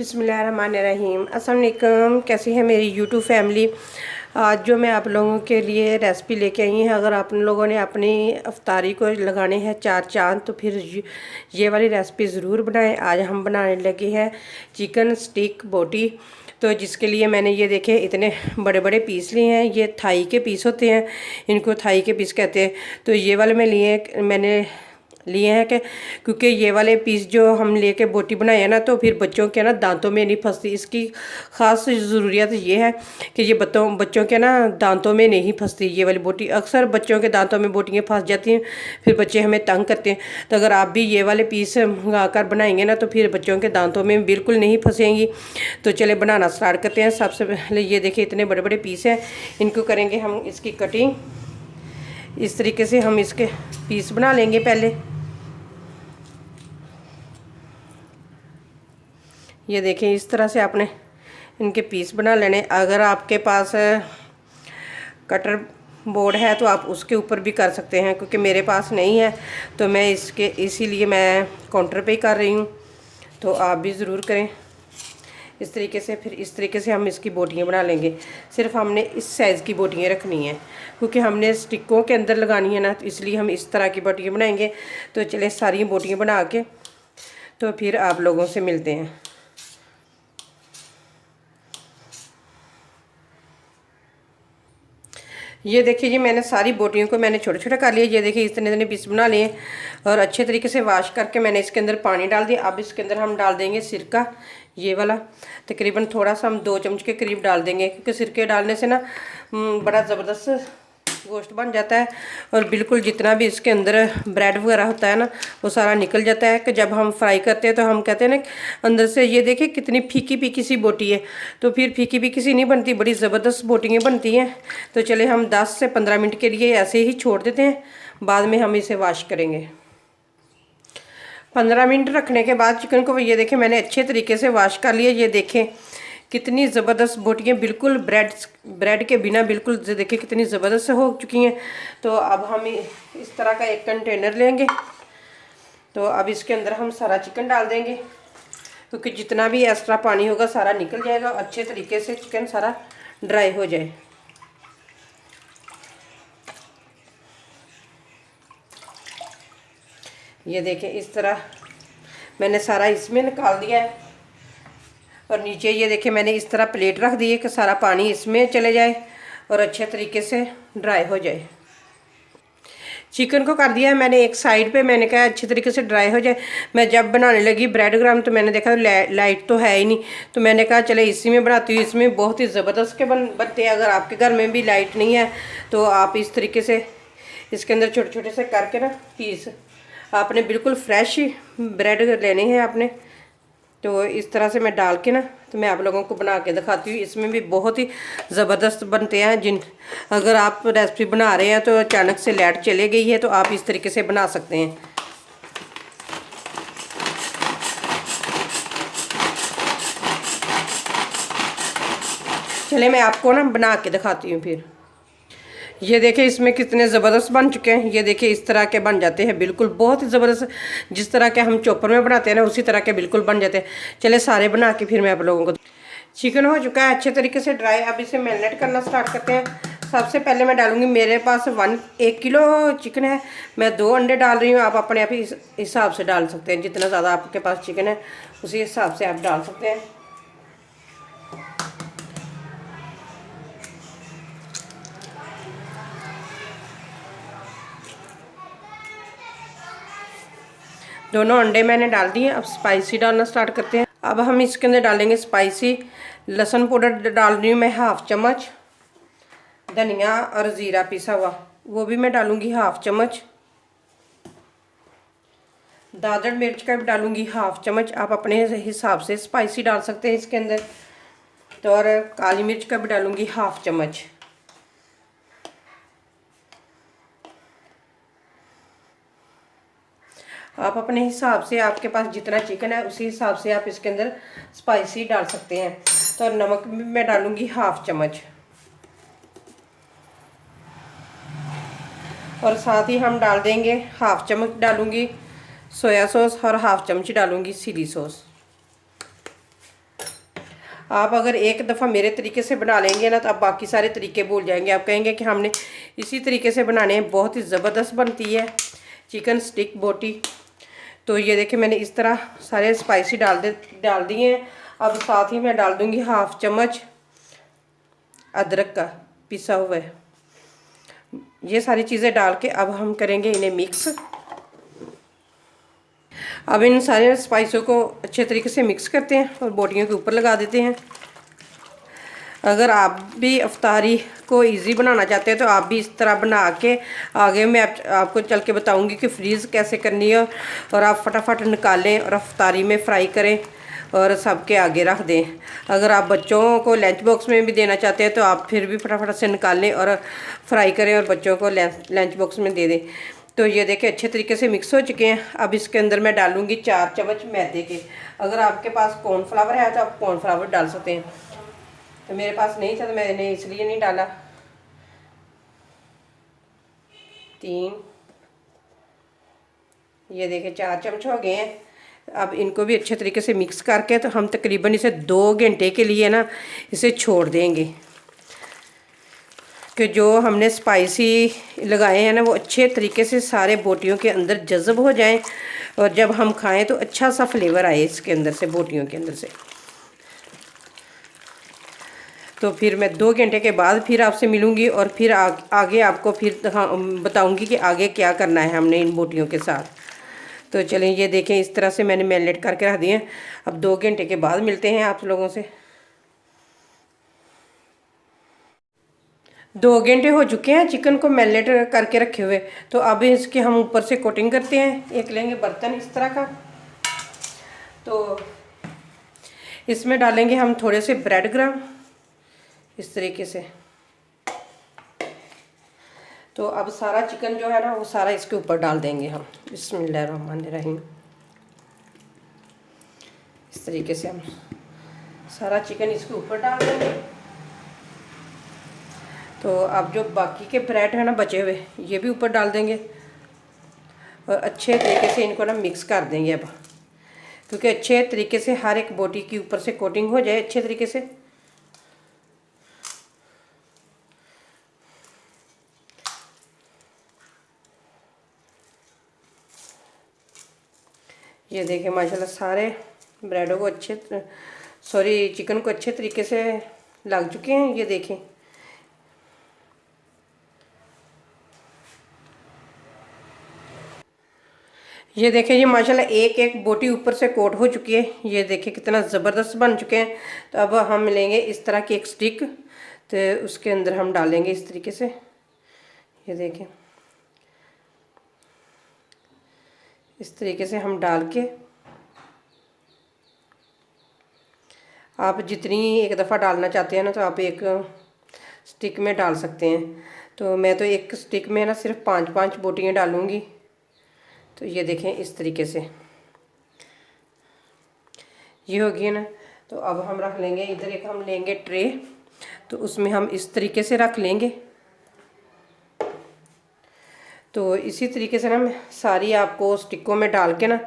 बिस्मिल्लाहिर्रहमानिर्रहीम। अस्सलाम वालेकुम। कैसी है मेरी यूट्यूब फैमिली। आज जो मैं आप लोगों के लिए रेसिपी लेके आई हूँ, अगर आप लोगों ने अपनी अफ्तारी को लगाने हैं चार चांद तो फिर ये वाली रेसिपी ज़रूर बनाएं। आज हम बनाने लगे हैं चिकन स्टिक बोटी। तो जिसके लिए मैंने ये देखे इतने बड़े बड़े पीस लिए हैं। ये थाई के पीस होते हैं, इनको थाई के पीस कहते हैं। तो ये वाले मैंने लिए हैं कि क्योंकि ये वाले पीस जो हम लेके बोटी बनाए हैं ना, तो फिर बच्चों के ना दांतों में नहीं फंसती। इसकी ख़ास ज़रूरियत ये है कि ये बच्चों के ना दांतों में नहीं फंसती ये वाली बोटी। अक्सर बच्चों के दांतों में बोटियाँ फंस जाती हैं, फिर बच्चे हमें तंग करते हैं। तो अगर आप भी ये वाले पीस मंगा कर बनाएंगे ना, तो फिर बच्चों के दांतों में बिल्कुल नहीं फंसेंगी। तो चले बनाना स्टार्ट करते हैं। सबसे पहले ये देखिए इतने बड़े बड़े पीस हैं, इनको करेंगे हम इसकी कटिंग। इस तरीके से हम इसके पीस बना लेंगे। पहले ये देखें इस तरह से आपने इनके पीस बना लेने। अगर आपके पास कटर बोर्ड है तो आप उसके ऊपर भी कर सकते हैं, क्योंकि मेरे पास नहीं है तो मैं इसीलिए मैं काउंटर पे ही कर रही हूँ। तो आप भी ज़रूर करें इस तरीके से। फिर इस तरीके से हम इसकी बोटियाँ बना लेंगे। सिर्फ हमने इस साइज़ की बोटियाँ रखनी हैं, क्योंकि हमने स्टिकों के अंदर लगानी है ना, तो इसलिए हम इस तरह की बोटियाँ बनाएंगे। तो चले सारी बोटियाँ बना के तो फिर आप लोगों से मिलते हैं। ये देखिए जी, मैंने सारी बोटियों को मैंने छोटे छोटे कर लिए। ये देखिए इतने इतने पीस बना लिए और अच्छे तरीके से वॉश करके मैंने इसके अंदर पानी डाल दिया। अब इसके अंदर हम डाल देंगे सिरका, ये वाला तकरीबन थोड़ा सा हम 2 चम्मच के करीब डाल देंगे, क्योंकि सिरके डालने से ना बड़ा ज़बरदस्त गोश्त बन जाता है। और बिल्कुल जितना भी इसके अंदर ब्रेड वगैरह होता है ना, वो सारा निकल जाता है। कि जब हम फ्राई करते हैं तो हम कहते हैं ना अंदर से, ये देखिए कितनी फीकी फीकी सी बोटी है। तो फिर फीकी फीकी सी नहीं बनती, बड़ी ज़बरदस्त बोटियाँ बनती हैं। तो चले हम 10 से 15 मिनट के लिए ऐसे ही छोड़ देते हैं, बाद में हम इसे वॉश करेंगे। 15 मिनट रखने के बाद चिकन को ये देखें मैंने अच्छे तरीके से वॉश कर लिया। ये देखें कितनी ज़बरदस्त बोटियाँ बिल्कुल ब्रेड के बिना बिल्कुल देखिए कितनी ज़बरदस्त हो चुकी हैं। तो अब हम इस तरह का एक कंटेनर लेंगे। तो अब इसके अंदर हम सारा चिकन डाल देंगे, क्योंकि जितना भी एक्स्ट्रा पानी होगा सारा निकल जाएगा। अच्छे तरीके से चिकन सारा ड्राई हो जाए। ये देखें इस तरह मैंने सारा इसमें निकाल दिया है। और नीचे ये देखें मैंने इस तरह प्लेट रख दी है कि सारा पानी इसमें चले जाए और अच्छे तरीके से ड्राई हो जाए। चिकन को कर दिया है मैंने एक साइड पे, मैंने कहा अच्छे तरीके से ड्राई हो जाए। मैं जब बनाने लगी ब्रेड ग्राम तो मैंने देखा लाइट तो है ही नहीं, तो मैंने कहा चले इसी में बनाती हूँ। इसमें बहुत ही ज़बरदस्त के बनते हैं। अगर आपके घर में भी लाइट नहीं है तो आप इस तरीके से इसके अंदर छोटे छोटे से करके ना पीस, आपने बिल्कुल फ्रेश ब्रेड लेने हैं आपने। तो इस तरह से मैं डाल के ना, तो मैं आप लोगों को बना के दिखाती हूँ। इसमें भी बहुत ही ज़बरदस्त बनते हैं। अगर आप रेसिपी बना रहे हैं तो अचानक से लाइट चले गई है तो आप इस तरीके से बना सकते हैं। चले मैं आपको ना बना के दिखाती हूँ। फिर ये देखिए इसमें कितने ज़बरदस्त बन चुके हैं। ये देखिए इस तरह के बन जाते हैं, बिल्कुल बहुत ही ज़बरदस्त। जिस तरह के हम चॉपर में बनाते हैं ना, उसी तरह के बिल्कुल बन जाते हैं। चले सारे बना के फिर मैं आप लोगों को। चिकन हो चुका है अच्छे तरीके से ड्राई। अब इसे मैरिनेट करना स्टार्ट करते हैं। सबसे पहले मैं डालूंगी, मेरे पास 1 किलो चिकन है, मैं 2 अंडे डाल रही हूँ। आप अपने आप ही हिसाब से डाल सकते हैं, जितना ज़्यादा आपके पास चिकन है उसी हिसाब से आप डाल सकते हैं। दोनों अंडे मैंने डाल दिए। अब स्पाइसी डालना स्टार्ट करते हैं। अब हम इसके अंदर डालेंगे स्पाइसी। लहसुन पाउडर डाल रही हूँ मैं 1/2 चम्मच। धनिया और ज़ीरा पिसा हुआ वो भी मैं डालूँगी 1/2 चम्मच। दादड़ मिर्च का भी डालूँगी 1/2 चम्मच। आप अपने हिसाब से स्पाइसी डाल सकते हैं इसके अंदर। तो और काली मिर्च का भी डालूँगी 1/2 चम्मच। आप अपने हिसाब से, आपके पास जितना चिकन है उसी हिसाब से आप इसके अंदर स्पाइसी डाल सकते हैं। तो नमक भी मैं डालूँगी 1/2 चम्मच। और साथ ही हम डाल देंगे 1/2 चम्मच डालूँगी सोया सॉस और 1/2 चम्मच डालूँगी चिली सॉस। आप अगर एक दफ़ा मेरे तरीके से बना लेंगे ना तो आप बाकी सारे तरीके भूल जाएंगे। आप कहेंगे कि हमने इसी तरीके से बनाने हैं। बहुत ही ज़बरदस्त बनती है चिकन स्टिक बोटी। तो ये देखिए मैंने इस तरह सारे स्पाइसी डाल दिए हैं। अब साथ ही मैं डाल दूँगी 1/2 चम्मच अदरक का पिसा हुआ है। ये सारी चीज़ें डाल के अब हम करेंगे इन्हें मिक्स। अब इन सारे स्पाइसों को अच्छे तरीके से मिक्स करते हैं और बोटियों के ऊपर लगा देते हैं। अगर आप भी अफ्तारी को इजी बनाना चाहते हैं तो आप भी इस तरह बना के आगे मैं आपको चल के बताऊंगी कि फ्रीज़ कैसे करनी है, और आप फटाफट निकालें और अफ्तारी में फ्राई करें और सबके आगे रख दें। अगर आप बच्चों को लंच बॉक्स में भी देना चाहते हैं तो आप फिर भी फटाफट से निकालें और फ्राई करें और बच्चों को लंच बॉक्स में दे दें। तो ये देखिए अच्छे तरीके से मिक्स हो चुके हैं। अब इसके अंदर मैं डालूँगी 4 चम्मच मैदे के। अगर आपके पास कॉर्नफ्लावर है तो आप कॉर्नफ्लावर डाल सकते हैं, तो मेरे पास नहीं था तो मैंने इसलिए नहीं डाला। 3, ये देखिए 4 चम्मच हो गए हैं। अब इनको भी अच्छे तरीके से मिक्स करके तो हम तकरीबन इसे 2 घंटे के लिए ना इसे छोड़ देंगे कि जो हमने स्पाइसी लगाए हैं ना वो अच्छे तरीके से सारे बोटियों के अंदर जज़ब हो जाएं, और जब हम खाएं तो अच्छा सा फ्लेवर आए इसके अंदर से, बोटियों के अंदर से। तो फिर मैं 2 घंटे के बाद फिर आपसे मिलूँगी और फिर आगे आपको फिर बताऊँगी कि आगे क्या करना है हमने इन बोटियों के साथ। तो चलें ये देखें इस तरह से मैंने मैरिनेट करके रख दिए हैं। अब 2 घंटे के बाद मिलते हैं आप लोगों से। 2 घंटे हो चुके हैं चिकन को मैरिनेट करके रखे हुए। तो अब इसके हम ऊपर से कोटिंग करते हैं। एक लेंगे बर्तन इस तरह का, तो इसमें डालेंगे हम थोड़े से ब्रेड क्रम्ब इस तरीके से। तो अब सारा चिकन जो है ना वो सारा इसके ऊपर डाल देंगे हम। बिस्मिल्लाहिर्रहमानिर्रहीम। इस तरीके से हम सारा चिकन इसके ऊपर डाल देंगे। तो अब जो बाकी के ब्रेड है ना बचे हुए ये भी ऊपर डाल देंगे और अच्छे तरीके से इनको ना मिक्स कर देंगे। अब क्योंकि अच्छे तरीके से हर एक बोटी के ऊपर से कोटिंग हो जाए अच्छे तरीके से। ये देखिए माशाल्लाह सारे ब्रेडों को चिकन को अच्छे तरीके से लग चुके हैं। ये देखें ये देखें ये माशाल्लाह एक एक बोटी ऊपर से कोट हो चुकी है। ये देखें कितना ज़बरदस्त बन चुके हैं। तो अब हम लेंगे इस तरह की एक स्टिक, तो उसके अंदर हम डालेंगे इस तरीके से। ये देखें इस तरीके से हम डाल के, आप जितनी एक दफ़ा डालना चाहते हैं ना तो आप एक स्टिक में डाल सकते हैं। तो मैं तो एक स्टिक में ना सिर्फ 5-5 बोटियाँ डालूँगी। तो ये देखें इस तरीके से ये होगी ना। तो अब हम रख लेंगे इधर एक हम लेंगे ट्रे, तो उसमें हम इस तरीके से रख लेंगे। तो इसी तरीके से ना मैं सारी आपको स्टिकों में डाल के ना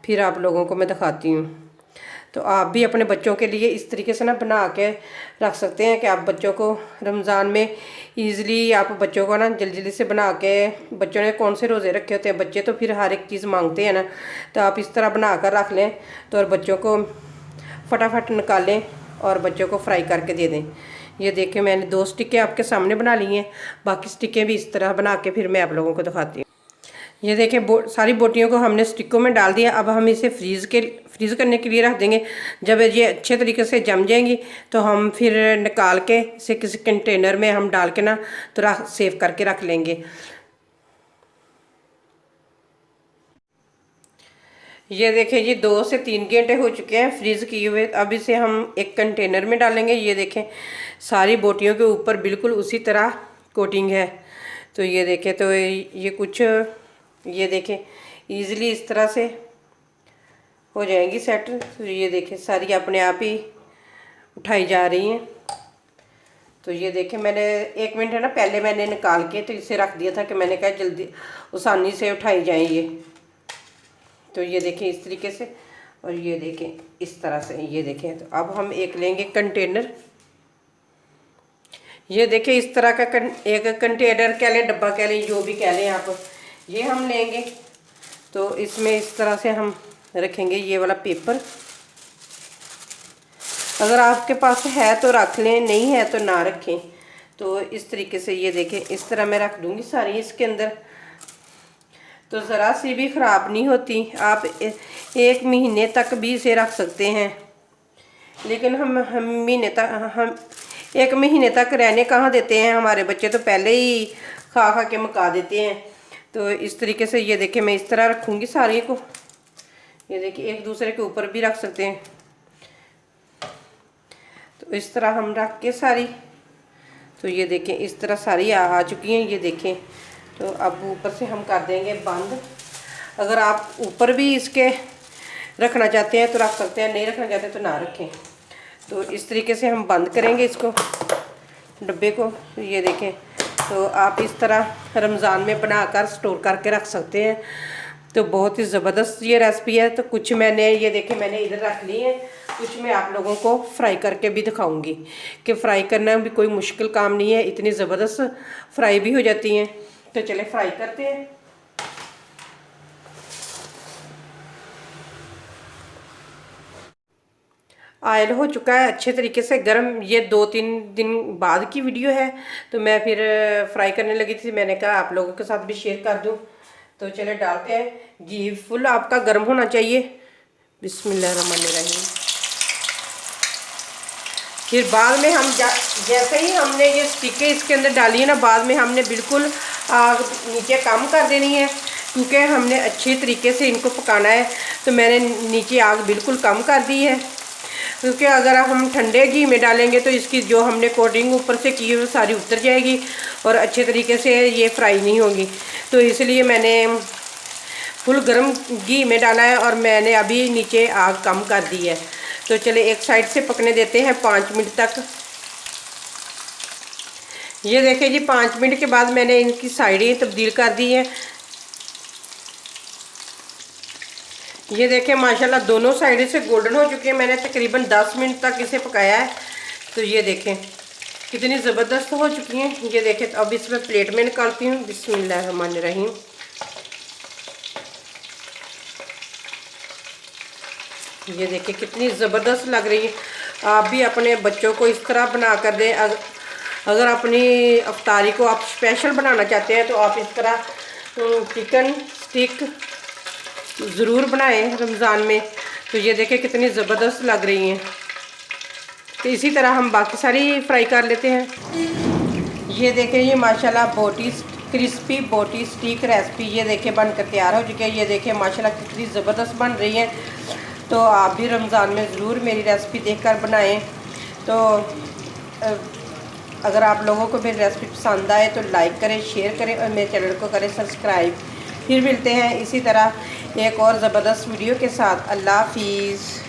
फिर आप लोगों को मैं दिखाती हूँ। तो आप भी अपने बच्चों के लिए इस तरीके से ना बना के रख सकते हैं कि आप बच्चों को रमज़ान में ईज़िली आप बच्चों को ना जल्दी जल्दी से बना के, बच्चों ने कौन से रोज़े रखे होते हैं बच्चे तो फिर हर एक चीज़ मांगते हैं ना, तो आप इस तरह बना कर रख लें तो और बच्चों को फटाफट निकालें और बच्चों को फ्राई करके दे दें। ये देखिए मैंने 2 स्टिकें आपके सामने बना ली हैं, बाकी स्टिकें भी इस तरह बना के फिर मैं आप लोगों को दिखाती हूँ। ये देखिए सारी बोटियों को हमने स्टिकों में डाल दिया। अब हम इसे फ्रीज़ करने के लिए रख देंगे। जब ये अच्छे तरीके से जम जाएंगी तो हम फिर निकाल के इसे किसी कंटेनर में हम डाल के ना तो सेव करके रख लेंगे। ये देखिए ये 2 से 3 घंटे हो चुके हैं फ्रीज़ किए हुए। अब इसे हम एक कंटेनर में डालेंगे। ये देखें सारी बोटियों के ऊपर बिल्कुल उसी तरह कोटिंग है। तो ये देखें तो ये कुछ ये देखें ईज़िली इस तरह से हो जाएंगी सेट। तो ये देखें सारी अपने आप ही उठाई जा रही हैं। तो ये देखें मैंने 1 मिनट है ना पहले मैंने निकाल के तो इसे रख दिया था कि मैंने कहा जल्दी आसानी से उठाई जाएँ ये। तो ये देखें इस तरीके से और ये देखें इस तरह से, ये देखें। तो अब हम एक लेंगे कंटेनर, ये देखें इस तरह का एक कंटेनर कह लें, डब्बा कह लें, जो भी कह लें आप, ये हम लेंगे। तो इसमें इस तरह से हम रखेंगे ये वाला पेपर। अगर आपके पास है तो रख लें, नहीं है तो ना रखें। तो इस तरीके से ये देखें इस तरह मैं रख दूँगी सारी इसके अंदर, तो ज़रा सी भी ख़राब नहीं होती। आप 1 महीने तक भी इसे रख सकते हैं, लेकिन हम 1 महीने तक रहने कहाँ देते हैं, हमारे बच्चे तो पहले ही खा खा के मुका देते हैं। तो इस तरीके से ये देखिए मैं इस तरह रखूँगी सारी को। ये देखिए एक दूसरे के ऊपर भी रख सकते हैं। तो इस तरह हम रख के सारी, तो ये देखें इस तरह सारी आ चुकी हैं, ये देखें। तो अब ऊपर से हम कर देंगे बंद। अगर आप ऊपर भी इसके रखना चाहते हैं तो रख सकते हैं, नहीं रखना चाहते तो ना रखें। तो इस तरीके से हम बंद करेंगे इसको, डब्बे को। तो ये देखें, तो आप इस तरह रमज़ान में बनाकर स्टोर करके रख सकते हैं। तो बहुत ही ज़बरदस्त ये रेसिपी है। तो कुछ मैंने ये देखें मैंने इधर रख ली है, कुछ मैं आप लोगों को फ्राई करके भी दिखाऊंगी कि फ्राई करना भी कोई मुश्किल काम नहीं है, इतनी ज़बरदस्त फ्राई भी हो जाती हैं। तो चले फ्राई करते हैं। ऑयल हो चुका है अच्छे तरीके से गर्म। ये 2-3 दिन बाद की वीडियो है, तो मैं फिर फ्राई करने लगी थी, मैंने कहा आप लोगों के साथ भी शेयर कर दूं। तो चले डालते हैं। घी फुल आपका गर्म होना चाहिए। बिस्मिल्लाहिर्रहमानिर्रहीम। फिर बाद में हम जैसे ही हमने ये स्टिकें इसके अंदर डाली है ना, बाद में हमने बिल्कुल आग नीचे कम कर देनी है, क्योंकि हमने अच्छे तरीके से इनको पकाना है। तो मैंने नीचे आग बिल्कुल कम कर दी है, क्योंकि अगर हम ठंडे घी में डालेंगे तो इसकी जो हमने कोटिंग ऊपर से की है वो सारी उतर जाएगी और अच्छे तरीके से ये फ्राई नहीं होगी। तो इसलिए मैंने फुल गर्म घी में डाला है और मैंने अभी नीचे आग कम कर दी है। तो चले एक साइड से पकने देते हैं 5 मिनट तक। ये देखिए जी 5 मिनट के बाद मैंने इनकी साइडें तब्दील कर दी हैं। ये देखें माशाल्लाह दोनों साइड से गोल्डन हो चुके हैं। मैंने तकरीबन 10 मिनट तक इसे पकाया है। तो ये देखें कितनी ज़बरदस्त हो चुकी हैं। ये देखें, तो अब इसमें प्लेट में निकालती हूँ। बिस्मिल्लाहिर्रहमानिर्रहीम। ये देखें कितनी ज़बरदस्त लग रही है। आप भी अपने बच्चों को इस तरह बना कर दें। अगर अपनी अफ्तारी को आप स्पेशल बनाना चाहते हैं तो आप इस तरह चिकन स्टिक ज़रूर बनाएं रमज़ान में। तो ये देखें कितनी ज़बरदस्त लग रही हैं। तो इसी तरह हम बाकी सारी फ्राई कर लेते हैं। ये देखें ये माशाल्लाह बोटी क्रिस्पी बोटी स्टिक रेसिपी ये देखें बनकर तैयार हो चुकी है। ये देखें माशाल्लाह कितनी ज़बरदस्त बन रही है। तो आप भी रमज़ान में ज़रूर मेरी रेसिपी देखकर बनाएं। तो अगर आप लोगों को मेरी रेसिपी पसंद आए तो लाइक करें, शेयर करें और मेरे चैनल को करें सब्सक्राइब। फिर मिलते हैं इसी तरह एक और ज़बरदस्त वीडियो के साथ। अल्लाह हाफिज़।